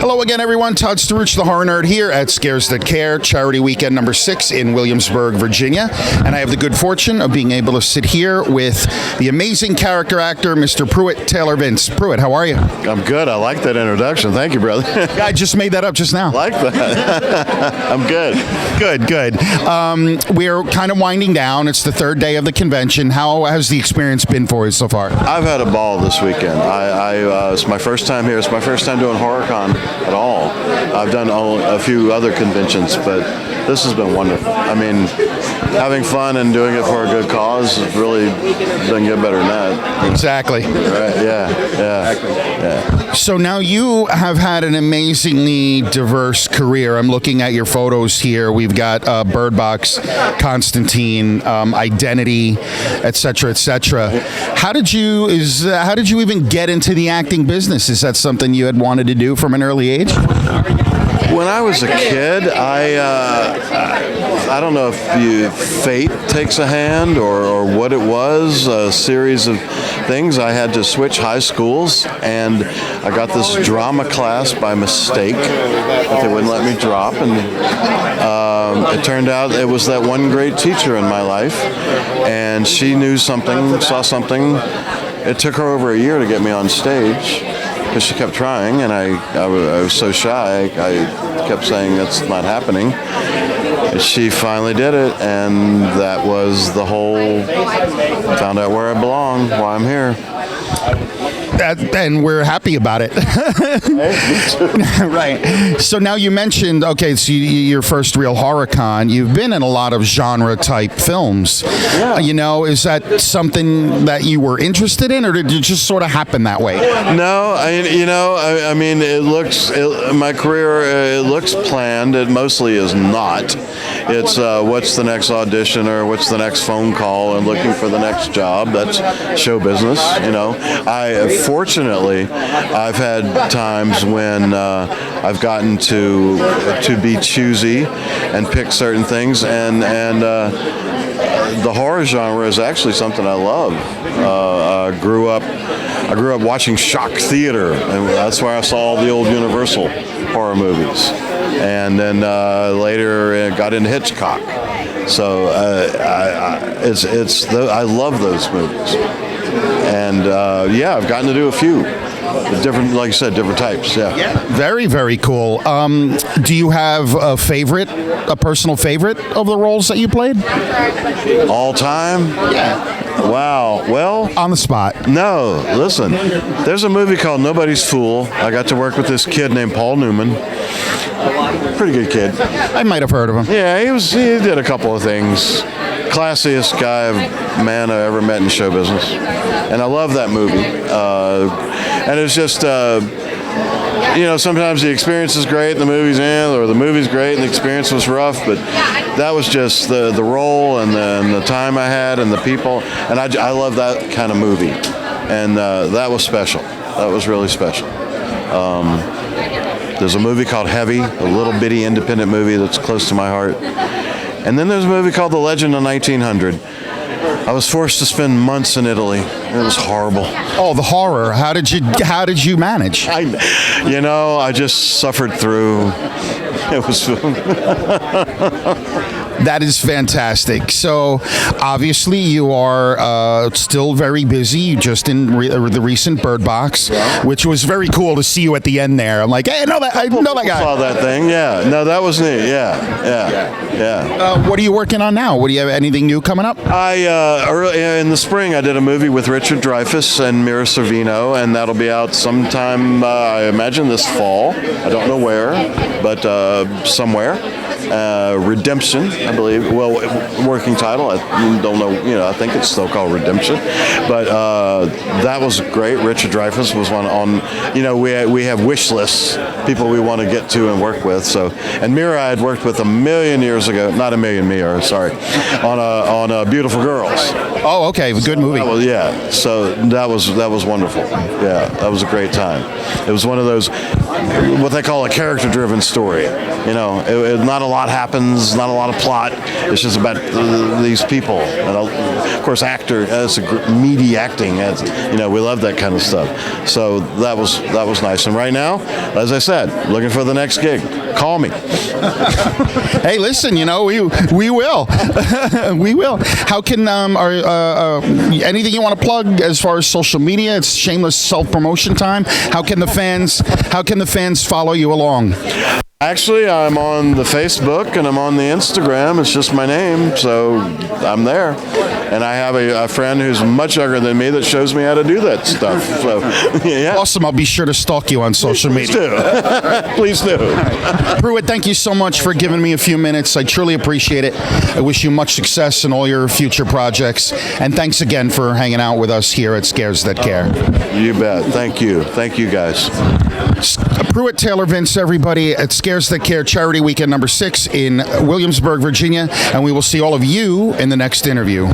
Hello again, everyone. Todd Pruitt, the Horror Nerd, here at Scares That Care, Charity Weekend number 6 in Williamsburg, Virginia. And I have the good fortune of being able to sit here with the amazing character actor, Mr. Pruitt, Taylor Vince. Pruitt, how are you? I'm good. I like that introduction. Thank you, brother. I just made that up just now. I like that. I'm good. Good. We're kind of winding down. It's the third day of the convention. How has the experience been for you so far? I've had a ball this weekend. It's my first time here. It's my first time doing HorrorCon at all. I've done a few other conventions, but this has been wonderful. I mean, having fun and doing it for a good cause really doesn't get better than that. Exactly. Right? Yeah. So now you have had an amazingly diverse career. I'm looking at your photos here. We've got Bird Box, Constantine, Identity, etc., etc. How did you even get into the acting business? Is that something you had wanted to do from an early age? When I was a kid, I don't know if fate takes a hand or what it was, a series of things. I had to switch high schools, and I got this drama class by mistake that they wouldn't let me drop, and it turned out it was that one great teacher in my life, and she knew something, saw something. It took her over a year to get me on stage, because she kept trying, and I was so shy. I kept saying that's not happening. And she finally did it, and that was the whole. Found out where I belong, why I'm here. And we're happy about it. Right. So now you mentioned, okay, so your first real HorrorCon, you've been in a lot of genre-type films. Yeah. Is that something that you were interested in, or did it just sort of happen that way? No, I mean, my career, it looks planned. It mostly is not. It's what's the next audition or what's the next phone call and looking for the next job. That's show business, Fortunately, I've had times when I've gotten to be choosy and pick certain things, and the horror genre is actually something I love. I grew up watching shock theater, and that's where I saw all the old Universal horror movies, and then later got into Hitchcock. So I love those movies. And I've gotten to do a few different, like you said, different types. Yeah. Very, very cool. Do you have a personal favorite of the roles that you played? All time? Yeah. Wow. Well, on the spot. No. Listen, there's a movie called Nobody's Fool. I got to work with this kid named Paul Newman. Pretty good kid. I might have heard of him. Yeah, he did a couple of things. Classiest man I ever met in show business, and I love that movie. And it's just, sometimes the experience is great, and the movie's or the movie's great, and the experience was rough. But that was just the role and the time I had and the people, and I love that kind of movie, and that was special. That was really special. There's a movie called Heavy, a little bitty independent movie that's close to my heart. And then there's a movie called The Legend of 1900. I was forced to spend months in Italy. It was horrible. Oh, the horror. How did you manage? I just suffered through. It was That is fantastic. So, obviously, you are still very busy. You just in the recent Bird Box, which was very cool to see you at the end there. I'm like, hey, I know that guy. Saw that thing? Yeah. No, that was neat. Yeah. What are you working on now? Do you have anything new coming up? Early in the spring, I did a movie with Richard Dreyfuss and Mira Sorvino, and that'll be out sometime. I imagine this fall. I don't know where, but somewhere. Redemption, I believe. Well, working title. I don't know. I think it's still called Redemption. But that was great. Richard Dreyfuss was one on. We have wish lists, people we want to get to and work with. So, and Mira I had worked with a million years ago. Not a million, Mira. Sorry, on Beautiful Girls. Oh, okay, good movie. So that was wonderful. Yeah, that was a great time. It was one of those what they call a character-driven story. Not a lot happens, not a lot of plot. It's just about these people. And of course, it's meaty acting. We love that kind of stuff. So that was nice. And right now, as I said, looking for the next gig. Call me. Hey, listen, we will. We will. How can anything you want to plug as far as social media? It's shameless self-promotion time. How can the fans follow you along? Actually, I'm on the Facebook and I'm on the Instagram. It's just my name, so I'm there. And I have a friend who's much younger than me that shows me how to do that stuff. So, yeah. Awesome. I'll be sure to stalk you on social media. Please do. Pruitt, thank you so much for giving me a few minutes. I truly appreciate it. I wish you much success in all your future projects. And thanks again for hanging out with us here at Scares That Care. You bet. Thank you. Thank you, guys. Pruitt Taylor Vince, everybody, at Scares That Care Charity Weekend number 6 in Williamsburg, Virginia. And we will see all of you in the next interview.